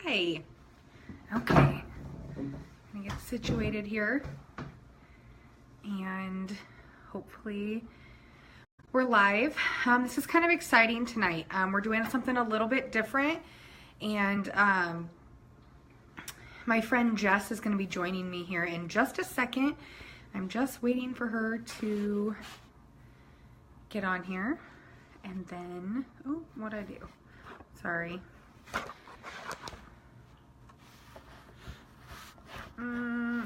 Hi. Okay. I'm gonna get situated here and hopefully we're live. This is kind of exciting tonight. We're doing something a little bit different, and my friend Jess is going to be joining me here in just a second. I'm just waiting for her to get on here, and then, oh, what'd I do? Sorry.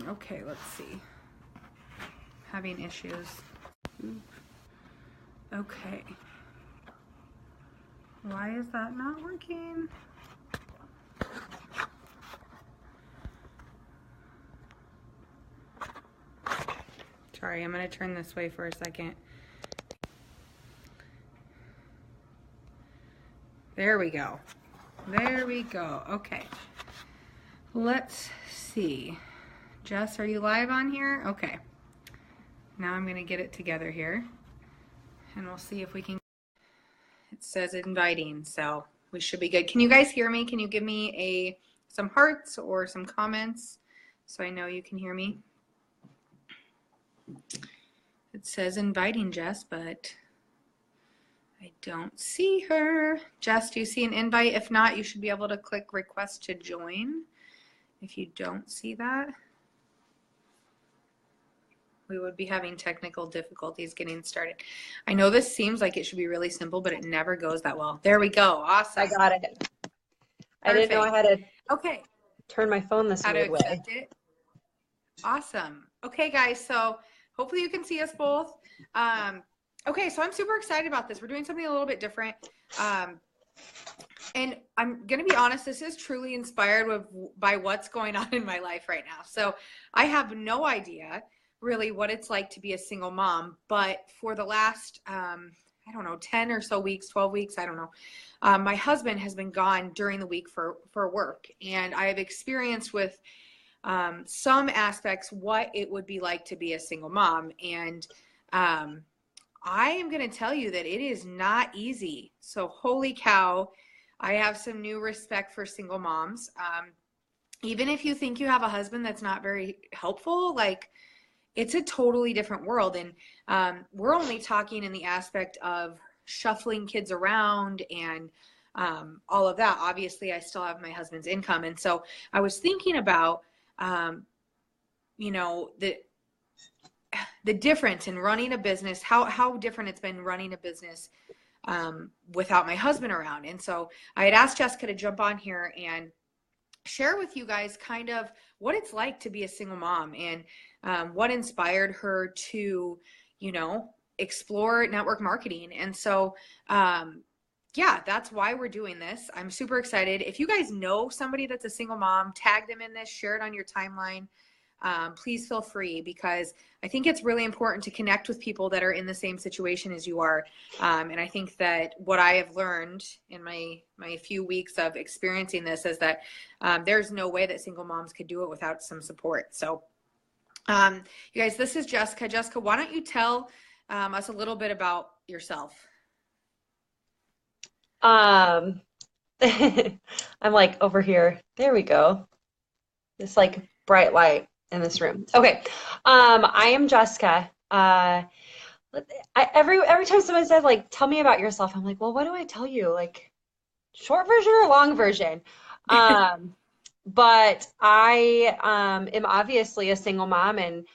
Okay, let's see. Having issues. Okay. Why is that not working? Sorry, I'm going to turn this way for a second. There we go. There we go. Okay. Let's see. Jess, are you live on here? Okay. Now I'm going to get it together here. And we'll see if we can. It says inviting, so we should be good. Can you guys hear me? Can you give me some hearts or some comments so I know you can hear me? It says inviting Jess, but I don't see her. Jess, do you see an invite? If not, you should be able to click request to join. If you don't see that, we would be having technical difficulties getting started. I know this seems like it should be really simple, but it never goes that well. There we go. Awesome. I got it. Perfect. I didn't know I had to turn my phone this weird way. Accept it. Awesome. Okay, guys, so hopefully you can see us both. Okay, so I'm super excited about this. We're doing something a little bit different. And I'm going to be honest, this is truly inspired by what's going on in my life right now. So I have no idea really what it's like to be a single mom, but for the last, I don't know, 10 or so weeks, 12 weeks, I don't know. My husband has been gone during the week for work, and I have experienced with some aspects what it would be like to be a single mom. And I am going to tell you that it is not easy. So holy cow, I have some new respect for single moms. Even if you think you have a husband that's not very helpful, like, it's a totally different world. And we're only talking in the aspect of shuffling kids around and all of that. Obviously, I still have my husband's income. And so I was thinking about, you know, the difference in running a business, how different it's been running a business without my husband around. And so I had asked Jessica to jump on here and share with you guys kind of what it's like to be a single mom, and what inspired her to, you know, explore network marketing. And so, yeah, that's why we're doing this. I'm super excited. If you guys know somebody that's a single mom, tag them in this, share it on your timeline. Please feel free, because I think it's really important to connect with people that are in the same situation as you are. And I think that what I have learned in my few weeks of experiencing this is that there's no way that single moms could do it without some support. So you guys, this is Jessica. Jessica, why don't you tell us a little bit about yourself? I'm like over here. There we go. This like bright light in this room. Okay. I am Jessica. Every time someone says like, tell me about yourself, I'm like, well, what do I tell you? Like, short version or long version? But I am obviously a single mom, and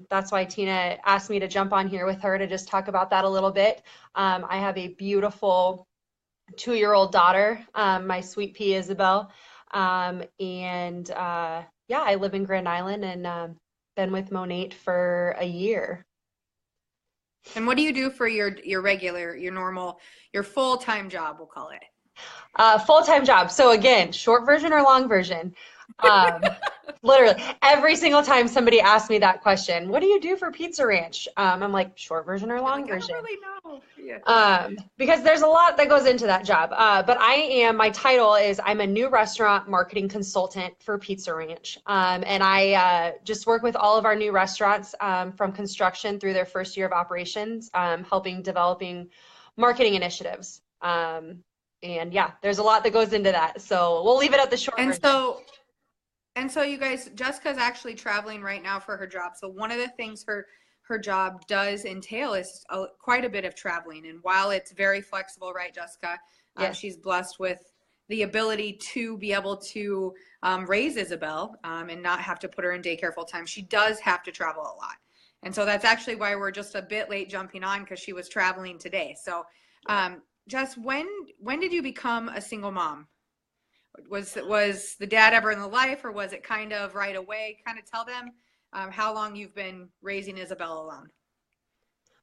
that's why Tina asked me to jump on here with her to just talk about that a little bit. I have a beautiful 2-year-old daughter, my sweet pea Isabel, and yeah, I live in Grand Island, and been with Monate for a year. And what do you do for your regular, your normal, your full-time job, we'll call it? Full-time job. So again, short version or long version? Literally every single time somebody asks me that question, what do you do for Pizza Ranch? I'm like, short version or long version? I don't really know. Yeah. Because there's a lot that goes into that job. But my title is, I'm a new restaurant marketing consultant for Pizza Ranch. And I just work with all of our new restaurants from construction through their first year of operations, developing marketing initiatives. And yeah, there's a lot that goes into that. So we'll leave it at the short And version. so you guys, Jessica's actually traveling right now for her job. So one of the things her job does entail is quite a bit of traveling. And while it's very flexible, right, Jessica, Yes. she's blessed with the ability to be able to raise Isabel and not have to put her in daycare full time. She does have to travel a lot. And so that's actually why we're just a bit late jumping on, because she was traveling today. So, Jess, when did you become a single mom? Was the dad ever in the life, or was it kind of right away? Kind of tell them how long you've been raising Isabel alone.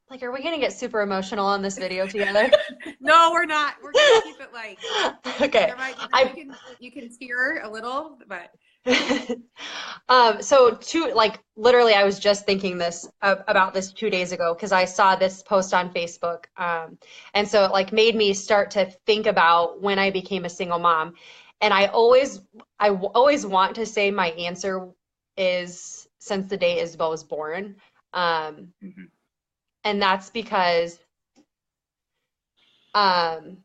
Like, are we gonna get super emotional on this video together? No, we're not. We're gonna keep it light. Okay. There might, I you can tear a little, but so like literally I was just thinking this about this 2 days ago because I saw this post on Facebook. And so it like made me start to think about when I became a single mom. And I always want to say my answer is since the day Isabel was born. Um, Mhm. and that's because um,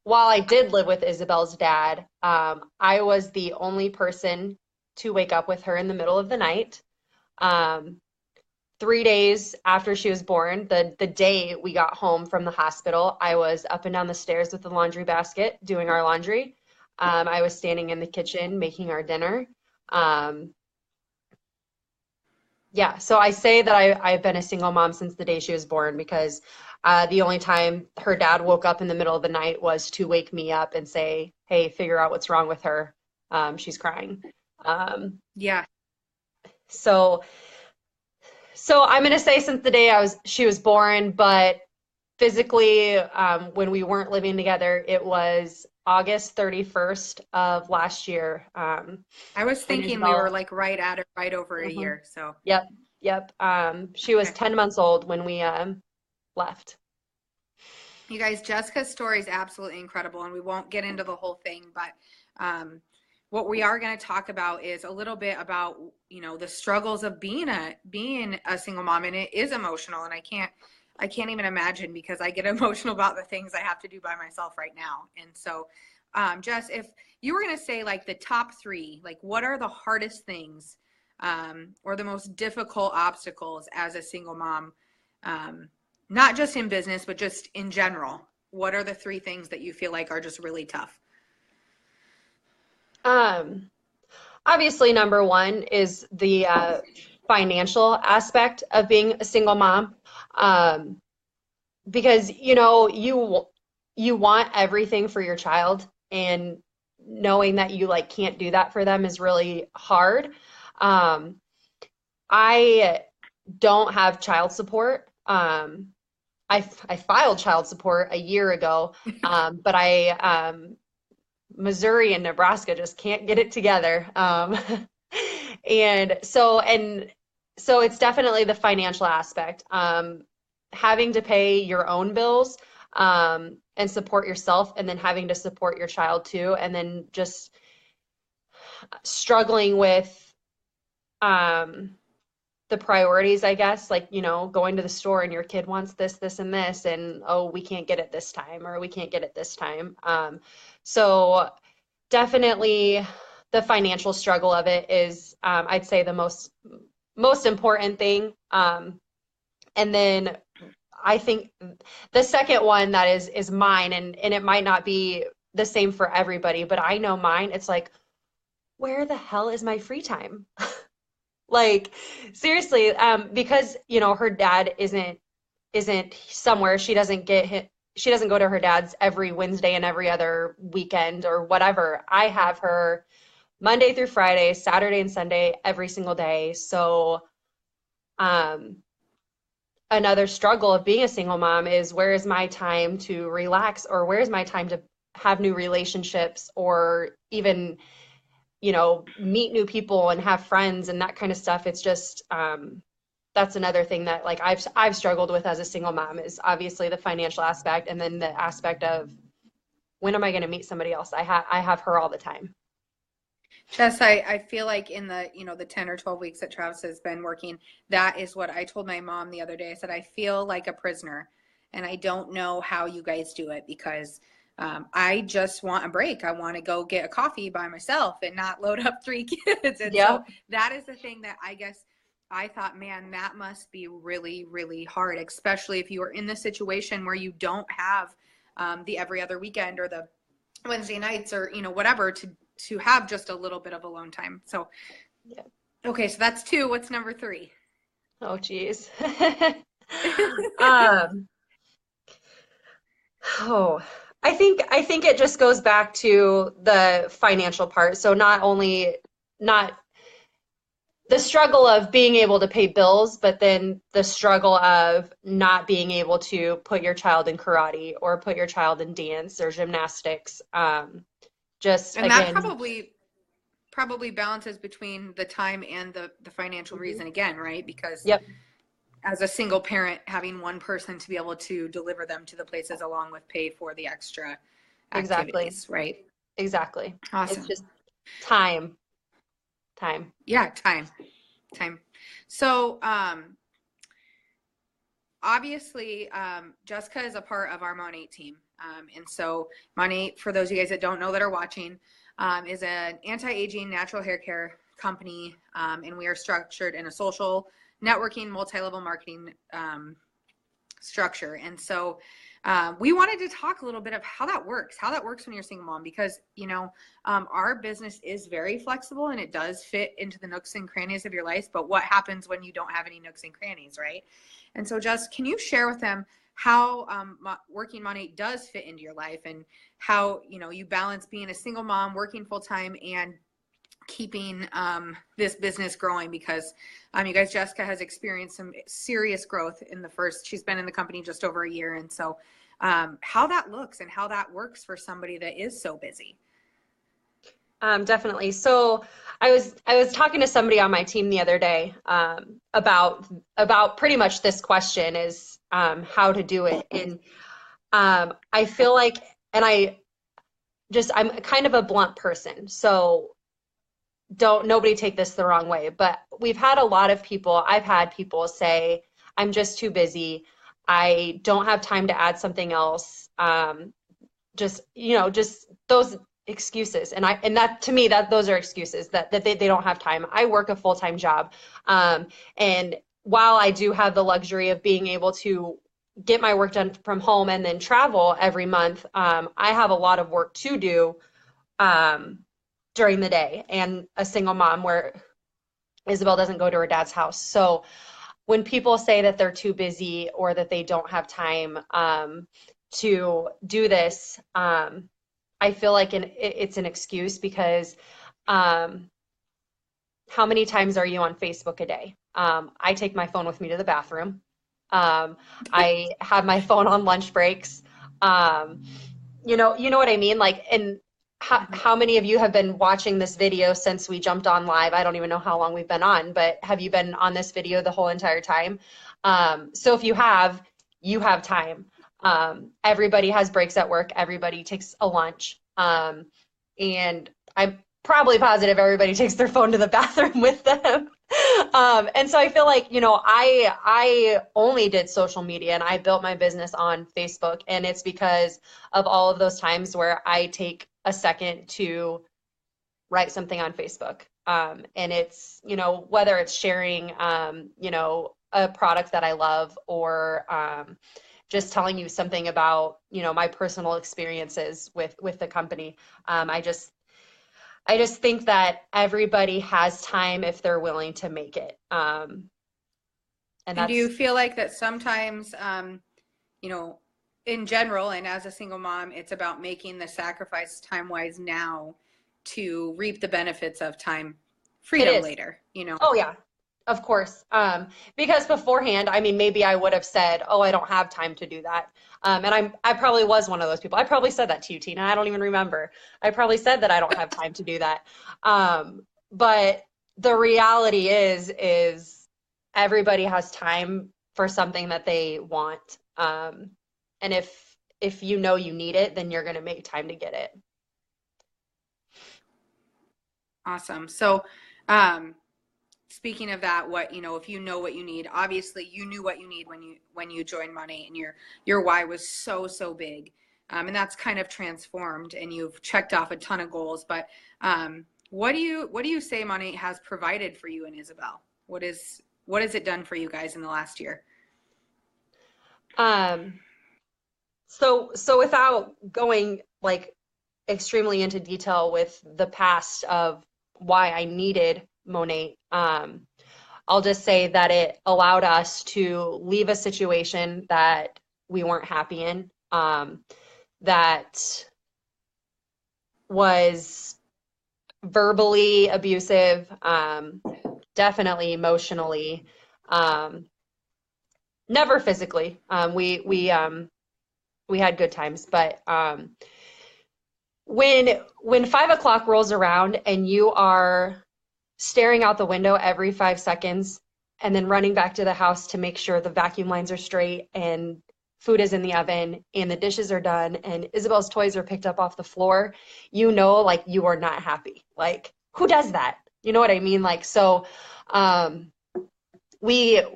while I did live with Isabel's dad, I was the only person to wake up with her in the middle of the night. Um, 3 days after she was born, the day we got home from the hospital, I was up and down the stairs with the laundry basket doing our laundry. I was standing in the kitchen making our dinner. Um, yeah, so I say that I've been a single mom since the day she was born because the only time her dad woke up in the middle of the night was to wake me up and say, "Hey, figure out what's wrong with her. She's crying." Um, Yeah. so, so I'm gonna say since the day she was born, but physically, when we weren't living together, it was August 31st of last year. I was When thinking we were Isabel, like right at it, right over a mhm, year. So, yep, yep. She was okay. 10 months old when we left. You guys, Jessica's story is absolutely incredible, and we won't get into the whole thing, but what we are going to talk about is a little bit about, the struggles of being a single mom, and it is emotional, and I can't even imagine, because I get emotional about the things I have to do by myself right now. And so, Jess, if you were going to say like the top three, like what are the hardest things or the most difficult obstacles as a single mom? Um, Not just in business, but just in general. What are the three things that you feel like are just really tough? Um, Obviously, number one is the financial aspect of being a single mom, um, because you want everything for your child, and knowing that you like can't do that for them is really hard. Um, I don't have child support. I filed child support a year ago, but Missouri and Nebraska just can't get it together. And so it's definitely the financial aspect. Having to pay your own bills and support yourself, and then having to support your child too, and then just struggling with um, the priorities, I guess, like, going to the store and your kid wants this, this, and this, and oh, we can't get it this time, or we can't get it this time. So definitely the financial struggle of it is, I'd say, the most important thing. And then I think the second one that is mine, and it might not be the same for everybody, but I know mine, it's like, where the hell is my free time? Like, seriously, because her dad isn't somewhere. She doesn't go to her dad's every Wednesday and every other weekend or whatever. I have her Monday through Friday, Saturday and Sunday, every single day. So, um, another struggle of being a single mom is, where is my time to relax, or where is my time to have new relationships, or even meet new people and have friends and that kind of stuff. It's just that's another thing that like I've struggled with as a single mom, is obviously the financial aspect, and then the aspect of, when am I going to meet somebody else? I have her all the time. Jess, I feel like in the 10 or 12 weeks that Travis has been working, that is what I told my mom the other day. I said, I feel like a prisoner, and I don't know how you guys do it, because I just want a break. I want to go get a coffee by myself and not load up three kids. And Yeah. so that is the thing that I guess I thought, man, that must be really, really hard, especially if you are in the situation where you don't have the every other weekend or the Wednesday nights or, whatever to have just a little bit of alone time. So, Yeah. okay, so that's two. What's number three? Oh, geez. Um, oh, I think it just goes back to the financial part. So not the struggle of being able to pay bills, but then the struggle of not being able to put your child in karate or put your child in dance or gymnastics. Just And that again, probably balances between the time and the financial mhm. reason again, right? Because Yep, as a single parent, having one person to be able to deliver them to the places along with pay for the extra exactly, activities, right? exactly. It's Awesome. just time, time. Yeah, time. So, obviously, Jessica is a part of our Monate team. And so Monate, for those of you guys that don't know that are watching, is an anti-aging natural hair care company. And we are structured in a social networking, multi-level marketing structure. And so we wanted to talk a little bit of how that works when you're a single mom, because, our business is very flexible and it does fit into the nooks and crannies of your life. But what happens when you don't have any nooks and crannies, right? And so, Jess, can you share with them how working Monate does fit into your life and how, you balance being a single mom, working full time, and keeping this business growing? Because you guys, Jessica has experienced some serious growth she's been in the company just over a year. And so how that looks and how that works for somebody that is so busy. Definitely. So I was talking to somebody on my team the other day about pretty much this question is how to do it. And I feel like, and I'm kind of a blunt person, so don't nobody take this the wrong way, but I've had people say, I'm just too busy. I don't have time to add something else. Just those excuses. And that to me, that those are excuses that they don't have time. I work a full-time job. And while I do have the luxury of being able to get my work done from home and then travel every month, I have a lot of work to do um, during the day, and a single mom where Isabel doesn't go to her dad's house. So when people say that they're too busy or that they don't have time to do this, I feel like it's an excuse because um, how many times are you on Facebook a day? I take my phone with me to the bathroom. Um, I have my phone on lunch breaks. Um, you know what I mean? Like, and Mhm. how many of you have been watching this video since we jumped on live? I don't even know how long we've been on, but have you been on this video the whole entire time? So if you have time. Everybody has breaks at work. Everybody takes a lunch. And I'm probably positive everybody takes their phone to the bathroom with them. And so I feel like, I only did social media and I built my business on Facebook. And it's because of all of those times where I take a second to write something on Facebook. And it's, whether it's sharing, a product that I love or just telling you something about, my personal experiences with the company. I just think that everybody has time if they're willing to make it. And And do you that's feel like that sometimes, you know, in general, and as a single mom, it's about making the sacrifice time wise now to reap the benefits of time it freedom is. later? Oh yeah, of course. Because beforehand, I mean, maybe I would have said, "Oh, I don't have time to do that." And I probably was one of those people. I probably said that to you, Tina. I don't even remember. I probably said that I don't have time to do that. But the reality is everybody has time for something that they want. And if you know you need it, then you're going to make time to get it. Awesome. So, um, speaking of that, if you know what you need, obviously you knew what you need when you joined Money, and your why was so big. and that's kind of transformed, and you've checked off a ton of goals. But what do you say Monat has provided for you and Isabel? What has it done for you guys in the last year? Um, so without going like extremely into detail with the past of why I needed Monat, I'll just say that it allowed us to leave a situation that we weren't happy in, that was verbally abusive, definitely emotionally, um, never physically. We had good times, but when 5 o'clock rolls around and you are staring out the window every 5 seconds and then running back to the house to make sure the vacuum lines are straight and food is in the oven and the dishes are done and Isabel's toys are picked up off the floor, you know, like you are not happy. Like, who does that? You know what I mean? Like, so, we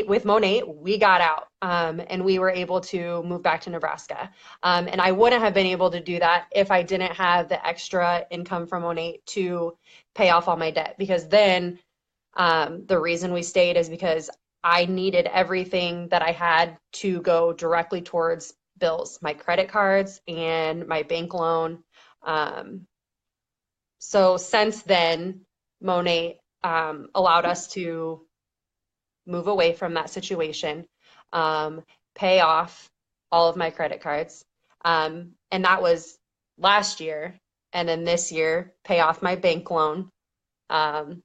with Monat, we got out, and we were able to move back to Nebraska. And I wouldn't have been able to do that if I didn't have the extra income from Monat to pay off all my debt. Because then the reason we stayed is because I needed everything that I had to go directly towards bills, my credit cards and my bank loan. Um, so since then, Monat allowed us to move away from that situation, um, pay off all of my credit cards. And that was last year. And then this year, pay off my bank loan, um,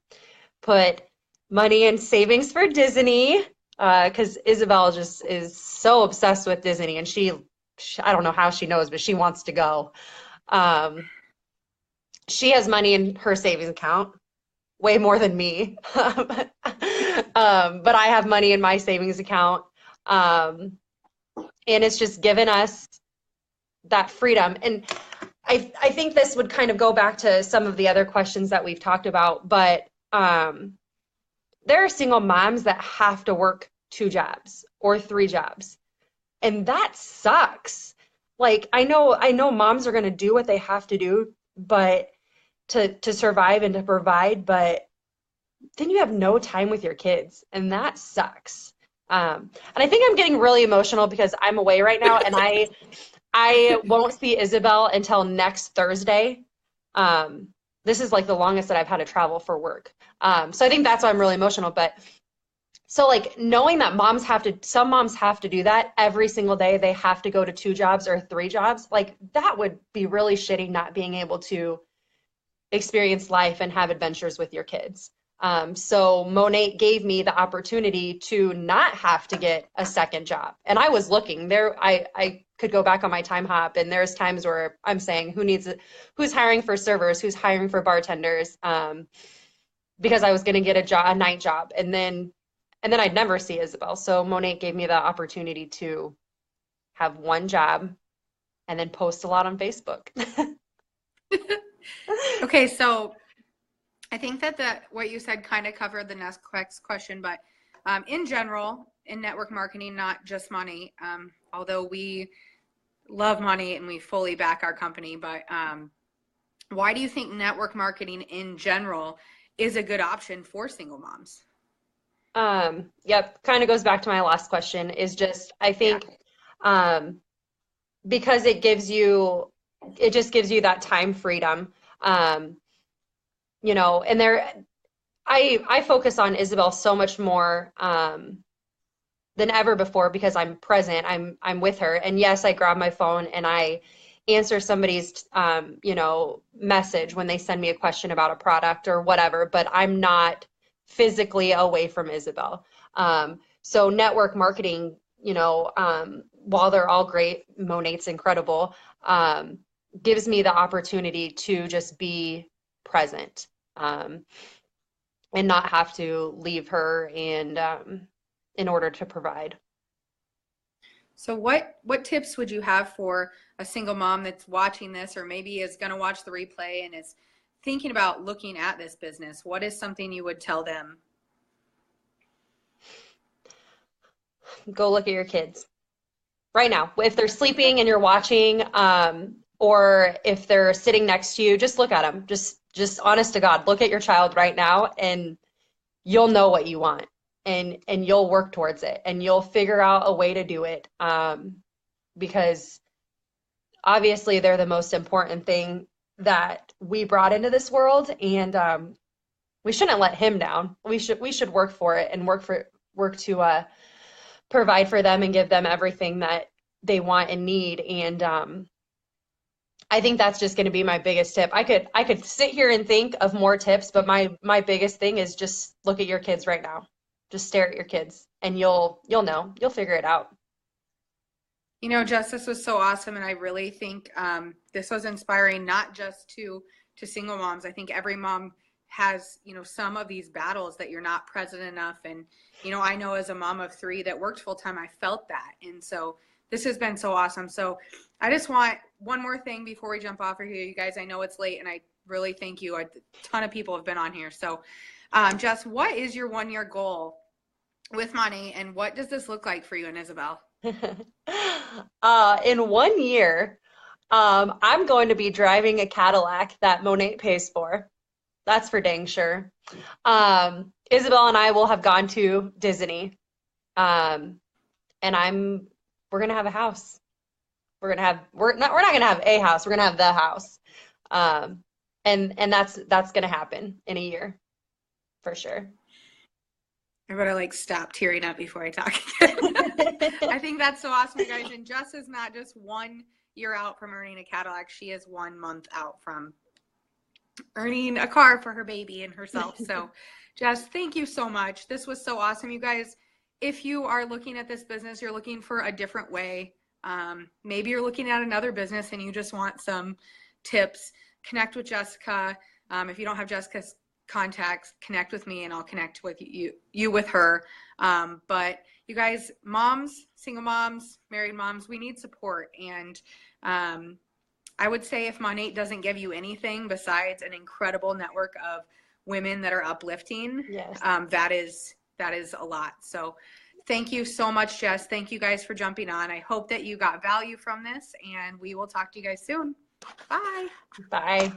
put money in savings for Disney, because Isabel just is so obsessed with Disney and I don't know how she knows, but she wants to go. Um, she has money in her savings account, way more than me. But I have money in my savings account. And it's just given us that freedom. And I think this would kind of go back to some of the other questions that we've talked about, but there are single moms that have to work 2 jobs or 3 jobs. And that sucks. Like I know moms are going to do what they have to do, but to survive and to provide, but then you have no time with your kids, and that sucks. And I think I'm getting really emotional because I'm away right now, and I won't see Isabel until next Thursday. Um, this is like the longest that I've had to travel for work. So I think that's why I'm really emotional. But so like knowing that some moms have to do that every single day, they have to go to 2 jobs or 3 jobs, like that would be really shitty not being able to experience life and have adventures with your kids. So Monat gave me the opportunity to not have to get a second job. And I was looking there. I could go back on my time hop, and there's times where I'm saying who's hiring for servers, who's hiring for bartenders, because I was going to get a night job, and then I'd never see Isabel. So Monat gave me the opportunity to have 1 job and then post a lot on Facebook. Okay, so I think that what you said kind of covered the next question, but in general, in network marketing, not just money, although we love money and we fully back our company, but why do you think network marketing in general is a good option for single moms? Yep, kind of goes back to my last question, is just I Yeah. think because it just gives you that time freedom. Um, and I focus on Isabel so much more than ever before because I'm present. I'm with her, and yes, I grab my phone and I answer somebody's message when they send me a question about a product or whatever, but I'm not physically away from Isabel. So network marketing, while they're all great, Monat's incredible, gives me the opportunity to just be present, and not have to leave her and in order to provide. So what tips would you have for a single mom that's watching this, or maybe is going to watch the replay and is thinking about looking at this business? What is something you would tell them? Go look at your kids. right now. If they're sleeping and you're watching, or if they're sitting next to you, just look at them. Just honest to God, look at your child right now, and you'll know what you want, and you'll work towards it, and you'll figure out a way to do it. Because obviously they're the most important thing that we brought into this world, and we shouldn't let him down. We should work for it and work to provide for them and give them everything that they want and need. And I think that's just going to be my biggest tip. I could sit here and think of more tips, but my biggest thing is just look at your kids right now. Just stare at your kids, and you'll know. You'll figure it out. You know, Jess, this was so awesome, and I really think this was inspiring, not just to single moms. I think every mom has, you know, some of these battles that you're not present enough. And, you know, I know as a mom of three that worked full time, I felt that. And so this has been so awesome. So I just want one more thing before we jump off of here, you guys. I know it's late, and I really thank you. A ton of people have been on here. So, Jess, what is your 1 year goal with money, and what does this look like for you and Isabel? In 1 year, I'm going to be driving a Cadillac that Monat pays for. That's for dang sure. Isabel and I will have gone to Disney. Um, and we're gonna have a house. We're not gonna have a house. We're gonna have the house. Um, and that's gonna happen in a year for sure. I better like stop tearing up before I talk again. I think that's so awesome, you guys. And Jess is not just 1 year out from earning a Cadillac. She is 1 month out from earning a car for her baby and herself. So, Jess, thank you so much. This was so awesome, you guys. If you are looking at this business, you're looking for a different way. Maybe you're looking at another business and you just want some tips. Connect with Jessica. If you don't have Jessica's contacts, connect with me and I'll connect with you with her. But you guys, moms, single moms, married moms, we need support. And I would say if Monat doesn't give you anything besides an incredible network of women that are uplifting, Yes. that is a lot. So thank you so much, Jess. Thank you guys for jumping on. I hope that you got value from this, and we will talk to you guys soon. Bye. Bye.